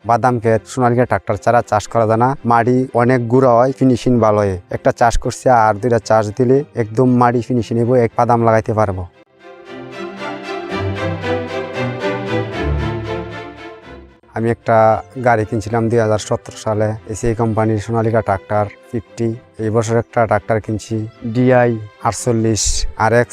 বাদাম ক্ষেত সোনালিকা ট্রাক্টর ছাড়া চাষ করা যায় না। মাটি অনেক গুঁড়া হয়, ফিনিশিং ভালো হয়। একটা চাষ করছে আর 2টা চাষ দিলে একদম মাটি ফিনিশিং হইব, এক বাদাম লাগাইতে পারবো। আমি একটা গাড়ি কিনছিলাম 2017 সালে, এসি কোম্পানির সোনালিকা ট্রাক্টর 50। এই বছর একটা ট্রাক্টর কিনছি DI 48 RX।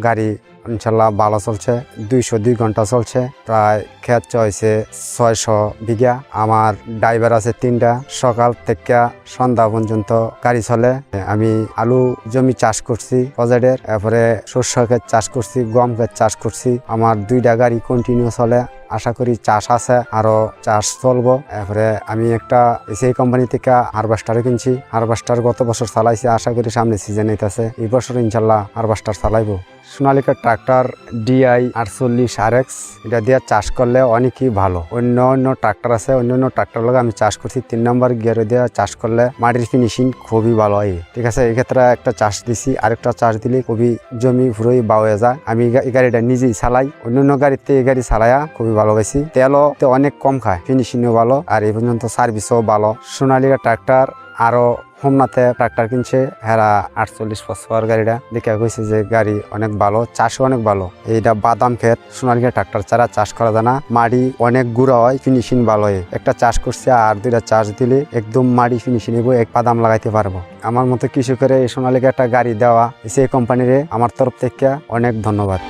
গাড়ি ইনশাল্লাহ ভালো চলছে, 202 ঘন্টা চলছে। প্রায় ক্ষেত চয়েছে 600 বিঘা। আমার ড্রাইভার আছে 3টা। সকাল থেকে সন্ধ্যা পর্যন্ত গাড়ি চলে। আমি আলু জমি চাষ করছি প্রজেক্টের, এরপরে শস্য ক্ষেত চাষ করছি, গম ক্ষেত চাষ করছি। আমার 2টা গাড়ি কন্টিনিউ চলে। আশা করি চাষ আছে, আরো চাষ চলবো। এরপরে আমি একটা এসি কোম্পানি থেকে হারভেস্টার কিনছি। হারভেস্টার গত বছর চালাইছি, আশা করি সামনে সিজন হইতেছে, এই বছর ইনশাল্লাহ হারভেস্টার চালাইবো। সোনালিকা ট্রাক্টর DI 48 RX, এটা দিয়ে চাষ করলে অনেকই ভালো। অন্য ট্রাক্টর আছে, অন্য ট্রাক্টর লগে আমি চাষ করছি। 3 নম্বর গিয়ার দিয়ে চাষ করলে মাটির ফিনিশিং খুবই ভালো হয়। ঠিক আছে, এই ক্ষেত্রে একটা চাষ দিছি, আরেকটা চাষ দিলে খুবই জমি পুরোই বাও হয়ে যায়। আমি এই গাড়িটা নিজেই চালাই, অন্য গাড়িতে এই গাড়ি চালাইয়া খুবই ভালো পাইছি। তেলও অনেক কম খায়, ফিনিশিংও ভালো, আর এই পর্যন্ত সার্ভিসও ভালো। সোনালিকা ট্রাক্টর আরো হোমনাথে ট্রাক্টর কিনছে, হেরা 48 গাড়িটা দেখে কইছে যে গাড়ি অনেক ভালো, চাষও অনেক ভালো। এইটা বাদাম ক্ষেত, সোনালিকা ট্রাক্টর ছাড়া চাষ করা যায় না। মাটি অনেক গুঁড়া হয়, ফিনিশিং ভালো হয়। একটা চাষ করছে আর 2টা চাষ দিলে একদম মাটি ফিনিশিং হইব, এক বাদাম লাগাইতে পারবো। আমার মতো কৃষকের এই সোনালিকা একটা গাড়ি দেওয়া সেই কোম্পানিরে আমার তরফ থেকে অনেক ধন্যবাদ।